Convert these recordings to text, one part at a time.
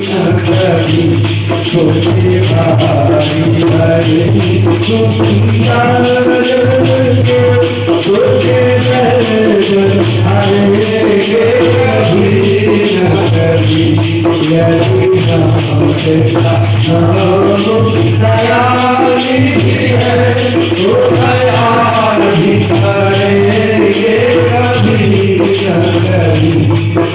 कभी छोटे भाई हरे सुंदर छोटे हरे कभी न कभी यदि दयाली है तो दयाली करेंगे कभी न कभी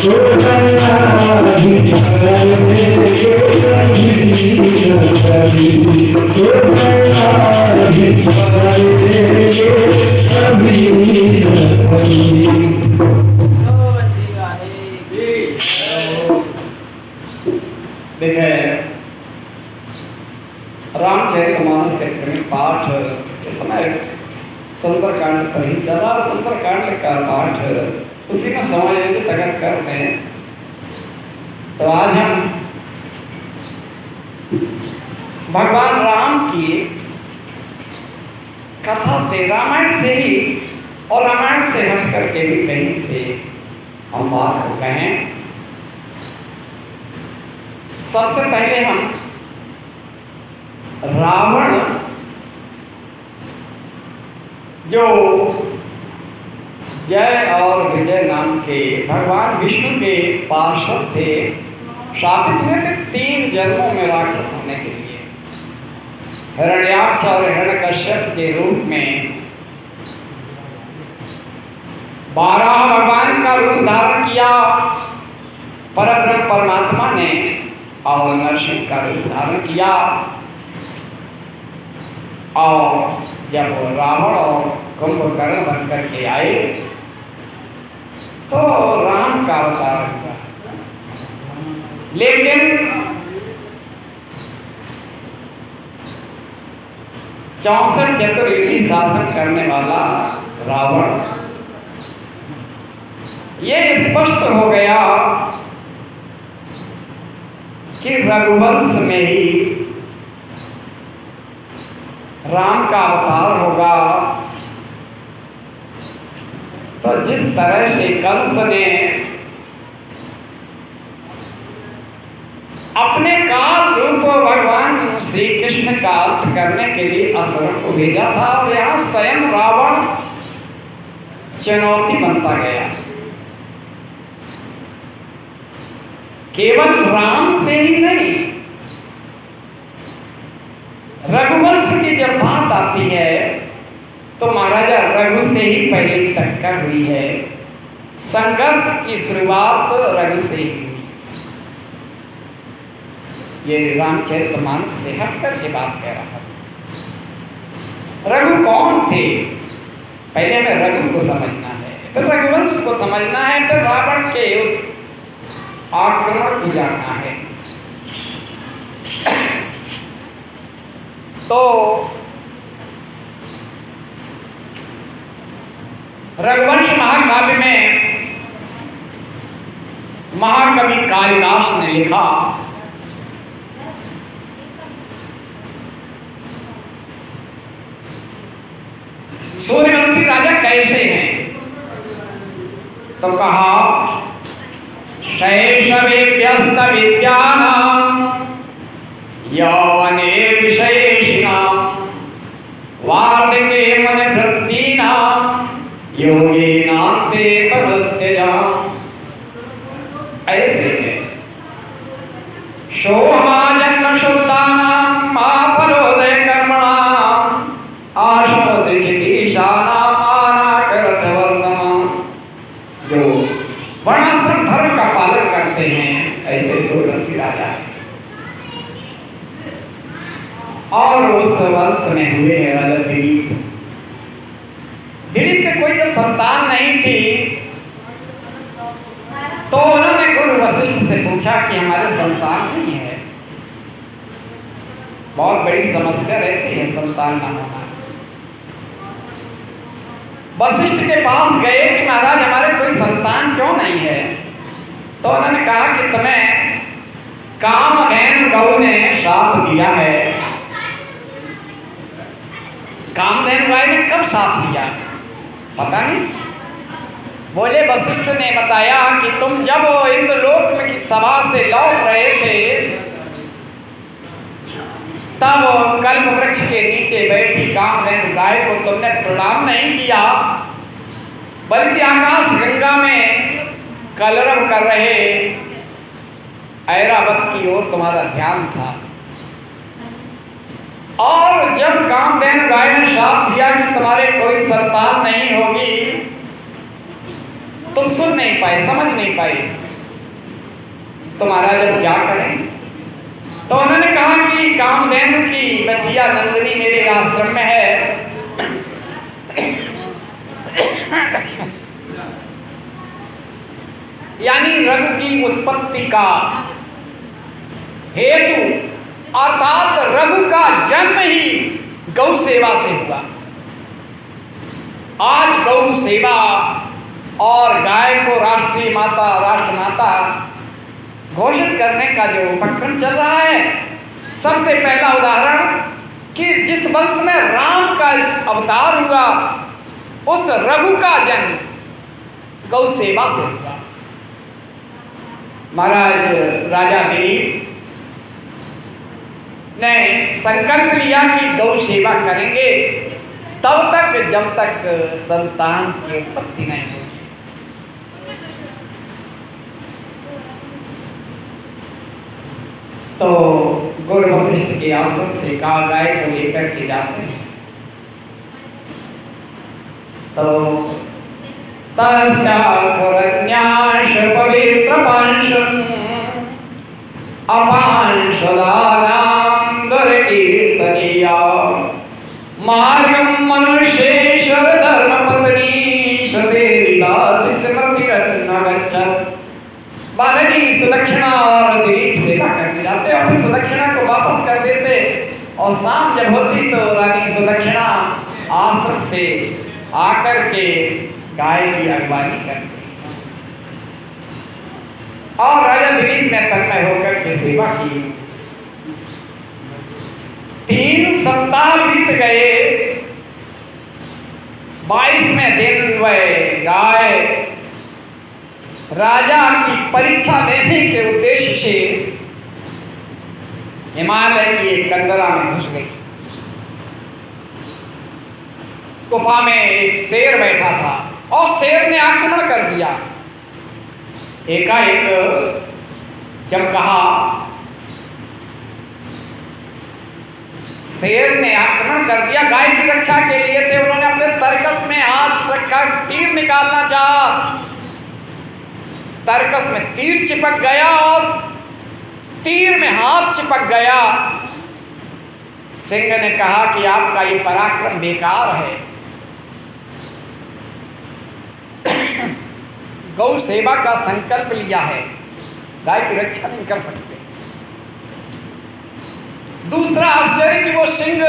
तो दयाली करेंगे कभी न कभी तो दयाली करेंगे कभी न कभी। देखे रामचरितमानस के क्रमिक पाठ के समय सुंदरकांड पर ही चला। सुंदरकांड का पाठ उसी में समय स्थगन करते हैं। तो आज हम भगवान राम की कथा से, रामायण से ही और रामायण से हट करके भी कहीं से हम बात करते हैं। सबसे पहले हम रावण जो जय और विजय नाम के भगवान विष्णु के पार्षद थे, शापित हुए थे 3 जन्मों में राक्षस होने के लिए। हिरण्याक्ष और हिरण्यकश्यप के रूप में 12 भगवान का रूप धारण किया परब्रह्म परमात्मा ने, और नरसिंह का रूप धारण किया। और जब रावण और कुंभकर्ण बन करके आए तो राम का अवतार हुआ। लेकिन 64 चतुर्युगी शासन करने वाला रावण, ये स्पष्ट हो गया कि रघुवंश में ही राम का अवतार होगा। तो जिस तरह से कंस ने अपने काल रूप भगवान श्री कृष्ण का अंत करने के लिए असुरों को भेजा था, और यहाँ स्वयं रावण चुनौती बनता गया। केवल राम से ही नहीं, रघुवंश की जब बात आती है तो महाराजा रघु से ही पहले टक्कर हुई है। संघर्ष की शुरुआत रघु से ही हुई। ये रामचरितमानस से हटकर के बात कह रहा है। रघु कौन थे? पहले हमें रघु को समझना है, फिर रघुवंश को समझना है, फिर रावण के उस आक्रमण को जानना है। तो रघुवंश महाकाव्य में महाकवि कालिदास ने लिखा, सूर्यवंशी राजा कैसे हैं? तो कहा, शैशवे व्यस्त विद्यानां यौवने विशेषिणां वार्धके मनवृत्तीनां योगिनान्ते परित्यजाम्। ऐसे है शोभा जन्म शुद्धानां माफलोदय कर्मणां आशमोदिचिकीर्षाणां अनाकरतवर्धमां। जो वर्णाश्रम धर्म का पालन करते हैं, ऐसे सूर्यवंशी राजा है। और उस वंश में हुए हैं राजा दिलीप। दिलीप के कोई जब संतान नहीं थी तो उन्होंने गुरु वशिष्ठ से पूछा कि हमारे संतान नहीं है। बहुत बड़ी समस्या रहती है संतान ना होना। वशिष्ठ के पास गए कि महाराज हमारे कोई संतान क्यों नहीं है? तो उन्होंने कहा कि तुम्हें कामधेनु गौ ने श्राप दिया है। कामधेनु गाय ने कब श्राप दिया पता नहीं। बोले वशिष्ठ ने बताया कि तुम जब इंद्रलोक में की सभा से लौट रहे थे कल्प वृक्ष के नीचे बैठी कामधेनु गाय को तुमने प्रणाम नहीं किया, बल्कि आकाश गंगा में कलरव कर रहे ऐरावत की ओर तुम्हारा ध्यान था। और जब कामधेनु गाय ने श्राप दिया कि तुम्हारे कोई संतान नहीं होगी, तुम सुन नहीं पाए, समझ नहीं पाए, तो महाराज अब क्या करें? तो उन्होंने कहा कि कामधेनु की बचिया नंदिनी मेरे आश्रम में है, यानी रघु की उत्पत्ति का हेतु अर्थात रघु का जन्म ही गौ सेवा से हुआ। आज गौ सेवा और गाय को राष्ट्रीय माता, राष्ट्रमाता घोषित करने का जो उपक्रम चल रहा है, सबसे पहला उदाहरण कि जिस वंश में राम का अवतार हुआ, उस रघु का जन्म गौ सेवा से हुआ। महाराज राजा दिलीप ने संकल्प लिया कि गौ सेवा करेंगे तब तक जब तक संतान की उत्पत्ति नहीं होगी। तो गुरु वशिष्ठ के आश्रम से कहा गाय को लेकर के जाते हैं। तो तस्याखरन्याश पवित्र पांशं अपांशदानां दुर्कीर्तनीया मार्गं मनुष्येश्वर धर्मपत्नी श्रुतिरिवातिस्मृतिरन्न गच्छत्। बालाजी सुदक्षिणा और दिलीप सेवा करने जाते और फिर सुदक्षिणा को वापस कर देते, और शाम जब होती तो रानी सुदक्षिणा आश्रम से आकर के गाय की अगवानी करते और राजा दिलीप ने तन्मय होकर के सेवा की। 3 सप्ताह बीत गए। 22वें दिन वह गाय राजा की परीक्षा लेने के उद्देश्य से हिमालय की एक कंदरा में घुस गई। गुफा में एक शेर बैठा था और शेर ने आक्रमण कर दिया। एकाएक जब कहा, शेर ने आक्रमण कर दिया, गाय की रक्षा के लिए थे, उन्होंने अपने तरकस में हाथ रखा, तीर निकालना चाहा, तरकस में तीर चिपक गया और तीर में हाथ चिपक गया। सिंह ने कहा कि आपका ये पराक्रम बेकार है, गौ सेवा का संकल्प लिया है, गाय की रक्षा नहीं कर सकते। दूसरा आश्चर्य कि वो सिंह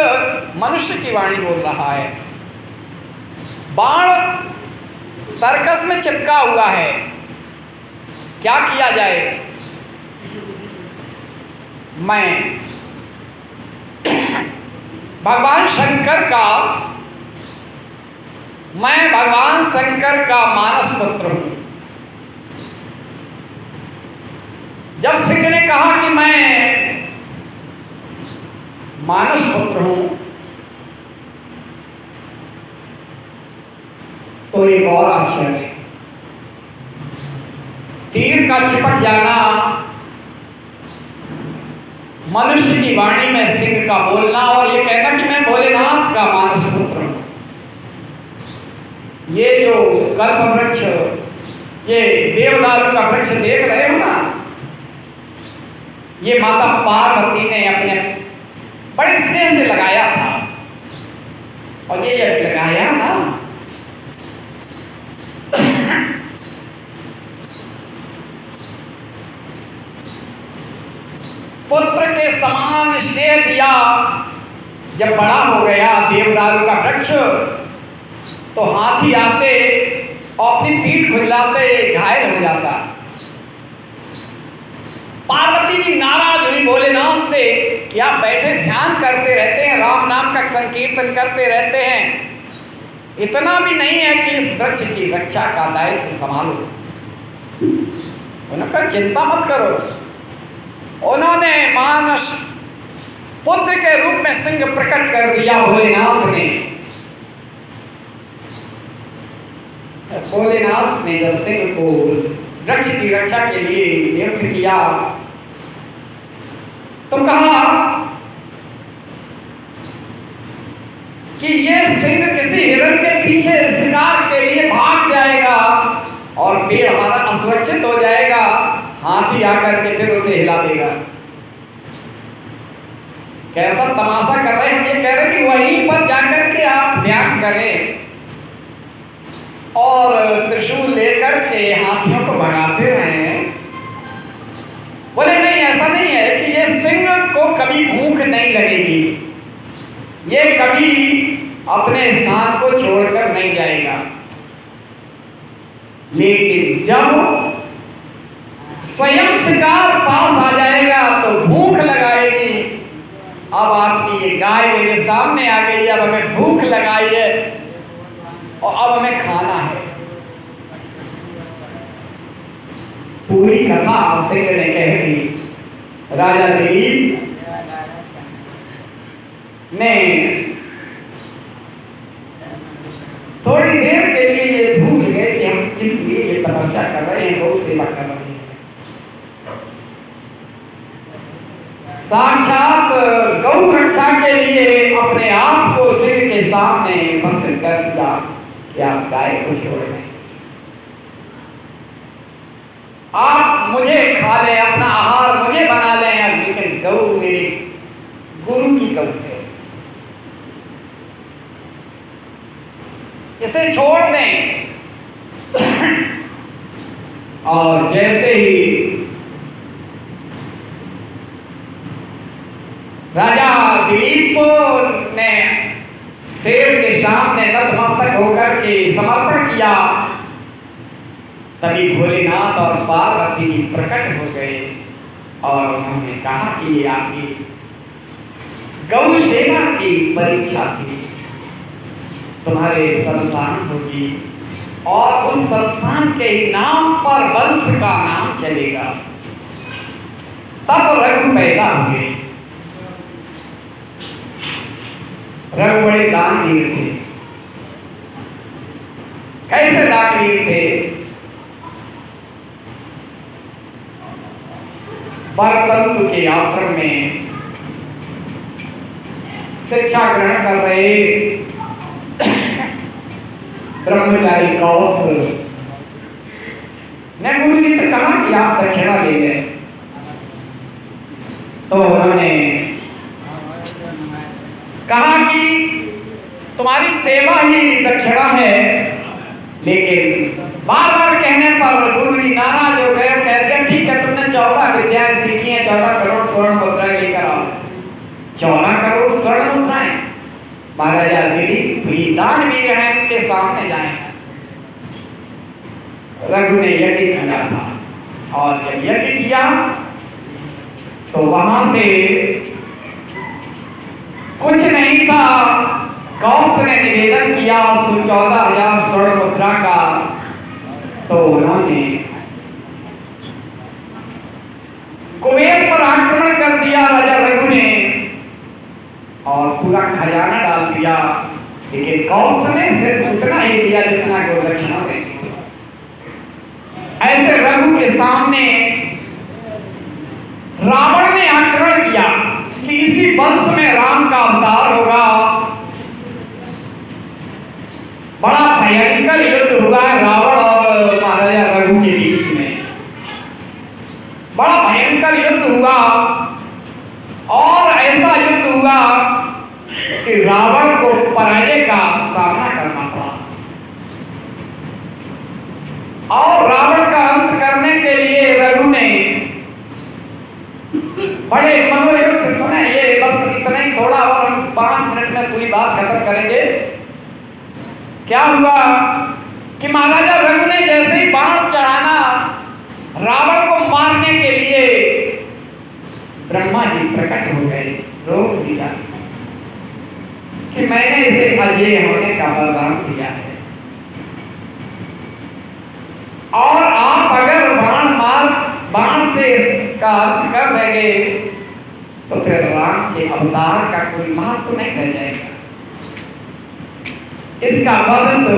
मनुष्य की वाणी बोल रहा है। बाण तरकस में चिपका हुआ है, क्या किया जाए? मैं भगवान शंकर का मानस पुत्र हूं। जब सिंह ने कहा कि मैं मानस पुत्र हूं, तो एक और आश्चर्य, तीर का चिपक जाना, मनुष्य की वाणी में सिंह का बोलना और ये कहना कि मैं भोलेनाथ का मानस पुत्र हूं। ये जो कल्प वृक्ष, ये देवदारू का वृक्ष देख रहे हो ना, ये माता पार्वती ने अपने बड़े स्नेह से लगाया था, और ये लगाया ना, पुत्र के समान स्नेह दिया। जब बड़ा हो गया देवदारू का वृक्ष, तो हाथी आते और अपनी पीठ खुजलाते घायल हो जाता। पार्वती जी नाराज हुई भोलेनाथ से कि आप बैठे ध्यान करते रहते हैं, राम नाम का संकीर्तन करते रहते हैं, इतना भी नहीं है कि इस वृक्ष की रक्षा का दायित्व संभालो। उन्होंने कहा चिंता मत करो। उन्होंने मानस पुत्र के रूप में सिंह प्रकट कर दिया भोलेनाथ ने। भोलेनाथ ने जब सिंह को वृक्ष की रक्षा के लिए नियुक्त किया तो कहा कि ये सिंह किसी हिरण के पीछे शिकार के लिए भाग जाएगा और पेड़ हमारा असुरक्षित हो जाएगा, हाथी आकर के फिर उसे हिला देगा। कैसा तमाशा कर रहे हैं। हम ये कह रहे कि वहीं पर जाकर के आप ध्यान करें और त्रिशूल लेकर के हाथियों को भगाते रहें। बोले नहीं, ऐसा नहीं है कि ये सिंह को कभी भूख नहीं लगेगी, ये कभी अपने स्थान को छोड़कर नहीं जाएगा, लेकिन जब स्वयं शिकार पास आ जाएगा तो भूख लगाएगी। अब आपकी ये गाय मेरे सामने आ गई, अब हमें भूख लगाई है और अब हमें खाना है। पूरी कथा सिंह ने कह दी। राजा दिलीप ने थोड़ी देर के लिए ये भूल गए कि हम किस लिए ये तपस्या कर रहे हैं, गौ सेवा कर रहे हैं। साक्षात गौ रक्षा के लिए अपने आप को सिंह के सामने उपस्थित कर दिया कि आप गाय को छोड़ दें, आप मुझे खा लें, अपना आहार मुझे बना लें, लेकिन गौ मेरे गुरु की गौ है, इसे छोड़ दें। और जैसे ही राजा दिलीप ने शेर के सामने नतमस्तक होकर के समर्पण किया, तभी भोलेनाथ और पार्वती जी प्रकट हो गए और उन्होंने कहा कि ये आपकी गौ सेवा की परीक्षा थी, तुम्हारे संतान होगी और उस संतान के ही नाम पर वंश का नाम चलेगा। तब रघु पैदा हुए। रघु बड़े दानवीर थे। कैसे दानवीर थे? बरतंतु के आश्रम में शिक्षा ग्रहण कर रहे ब्रह्मचारी कौश ने गुरु जी से कहा कि आप दक्षिणा ले जाए, तो उन्होंने कहा कि तुम्हारी सेवा ही दक्षिणा है, लेकिन बार बार कहने पर गुरु जी नाराज हो गए। कह दिया ठीक है, तुमने 14 विद्याएं सीखी हैं, 14 करोड़ स्वर्ण मुद्राएं लेकर आओ। 14 करोड़ स्वर्ण मुद्राएं महाराजा दिलीप भी दानवीर हैं, उनके सामने जाए। रघु ने यज्ञ किया था और जब यज्ञ किया तो वहां से कुछ नहीं था। कौश ने निवेदन किया 14,000 स्वर्ण मुद्रा का, तो उन्होंने कुबेर पर आक्रमण कर दिया राजा रघु ने और पूरा खजाना डाल दिया, लेकिन कौश ने सिर्फ उतना ही दिया जितना गौ दक्षिणा देनी। ऐसे रघु के सामने रावण ने आक्रमण किया कि इसी वंश में राम का अवतार होगा। बड़ा भयंकर युद्ध हुआ है रावण और महाराजा रघु के बीच में। बड़ा भयंकर युद्ध हुआ और ऐसा युद्ध हुआ कि रावण को पराजय का सामना करना पड़ा और रावण का अंत करने के लिए रघु ने बड़े मनोयोग से सुने। ये बस इतना ही, थोड़ा और हम 5 मिनट में पूरी बात खत्म करेंगे। क्या हुआ कि महाराजा रघु ने जैसे ही बाण चढ़ाना रावण को मारने के लिए, ब्रह्मा जी प्रकट हो गए, रोक दिया कि मैंने इसे अजय होने का वरदान दिया है और आप अगर बाण से इसका अंत कर देंगे तो फिर राम के अवतार का कोई महत्व नहीं रह जाएगा। इसका वर्णन तो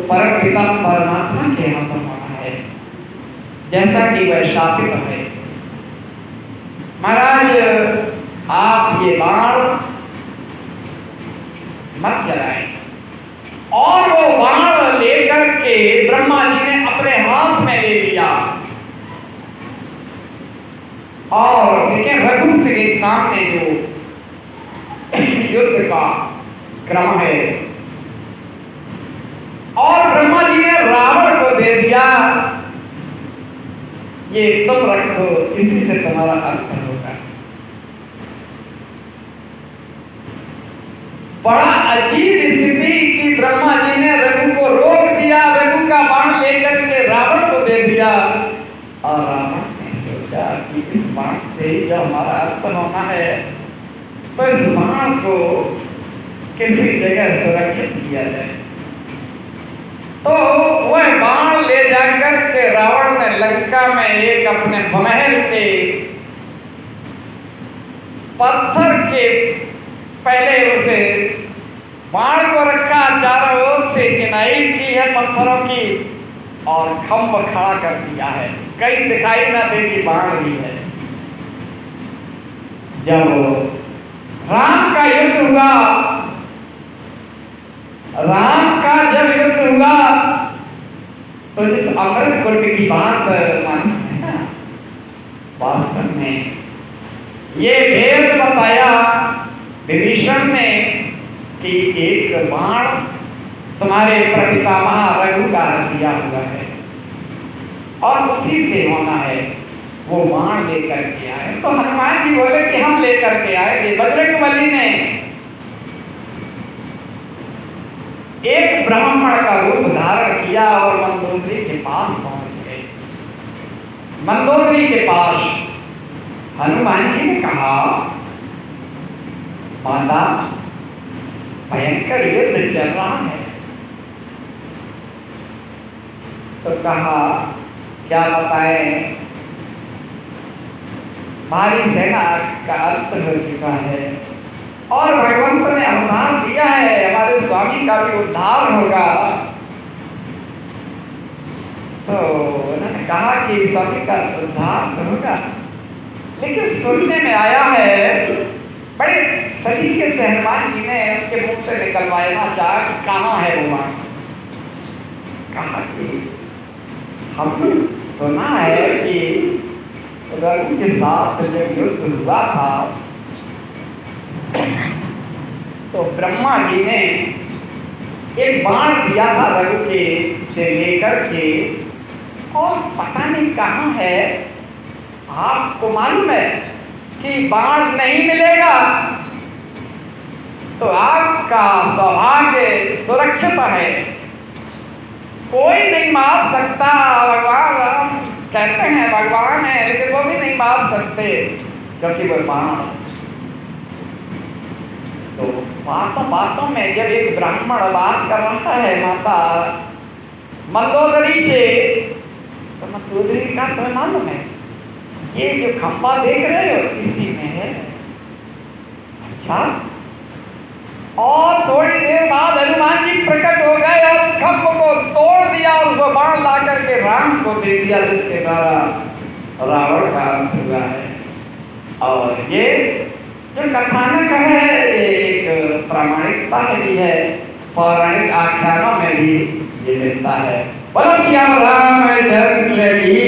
परमपिता परमात्मा के हाथ में होना है, जैसा कि वह शापित है। महाराज आप ये बाण मत चलाएं। और वो बाण लेकर के ब्रह्मा जी ने अपने हाथ में ले लिया और देखें रघु के सामने जो युद्ध का क्रम है, और ब्रह्मा जी ने रावण को दे दिया, ये तुम रखो, इसी से तुम्हारा अंत होगा। बड़ा अजीब स्थिति कि ब्रह्मा जी ने रघु को रोक दिया, रघु का बाण लेकर के रावण को दे दिया, और रावण ने सोचा कि इस बाण से ही जब हमारा अंत होना है तो इस बाण को किसी जगह सुरक्षित किया जाए। तो वह बाण ले जाकर के रावण ने लंका में एक अपने महल के पत्थर के पहले उसे बाण को रखा, चारों ओर से चिनाई की है पत्थरों की, और खंभ खड़ा कर दिया है, कहीं दिखाई ना दे कि बाण भी है। जब राम का युद्ध हुआ, राम का जब युद्ध हुआ तो जिस अमृत कुंड की बात मानस है ना, वास्तव में ये भेद बताया विभीषण ने कि एक बाण तुम्हारे प्रपितामह रघु का दिया हुआ है और उसी से होना है। वो बाण लेकर के आए, तो हनुमान जी बोले कि हम लेकर के आएंगे। बजरंगबली ने एक ब्राह्मण का रूप धारण किया और मंदोदरी के पास पहुंच गए। मंदोदरी के पास हनुमान जी ने कहा, माता भयंकर युद्ध चल रहा है। तो कहा क्या बताएं, भारी सेना का अंत हो चुका है और भगवंत ने अवतार दिया है, हमारे स्वामी का भी उद्धार होगा। तो उन्होंने कहा कि स्वामी का उद्धार तो होगा, लेकिन सुनने में आया है, बड़े सलीके से हनुमान जी ने उनके मुंह से निकलवाना चाहा कि कहाँ है वो बाण। कहा कि हमने सुना है कि रघु के साथ जब युद्ध हुआ था तो ब्रह्मा जी ने एक बाण दिया था रघु के से लेकर के, और पता नहीं कहाँ है। आपको मालूम है कि बाण नहीं मिलेगा तो आपका सौभाग्य सुरक्षित है, कोई नहीं मार सकता। भगवान राम कहते हैं भगवान है, लेकिन वो भी नहीं मार सकते क्योंकि वो बाण। तो बातों में जब एक ब्राह्मण बात कर रहा है माता मंदोदरी से, तो मंदोदरी का तुम्हें मालूम है ये जो खंबा देख रहे हो इसी में है। अच्छा, और थोड़ी देर बाद हनुमान जी प्रकट हो गए और उस खंभ को तोड़ दिया और उसको बाण ला करके राम को दे दिया, जिसके द्वारा रावण का अंत हुआ है। और ये जो कथानक है ये एक प्रामाणिकता भी है, पौराणिक आख्यानों में भी ये मिलता है। बोलो श्याम रामचंद्र की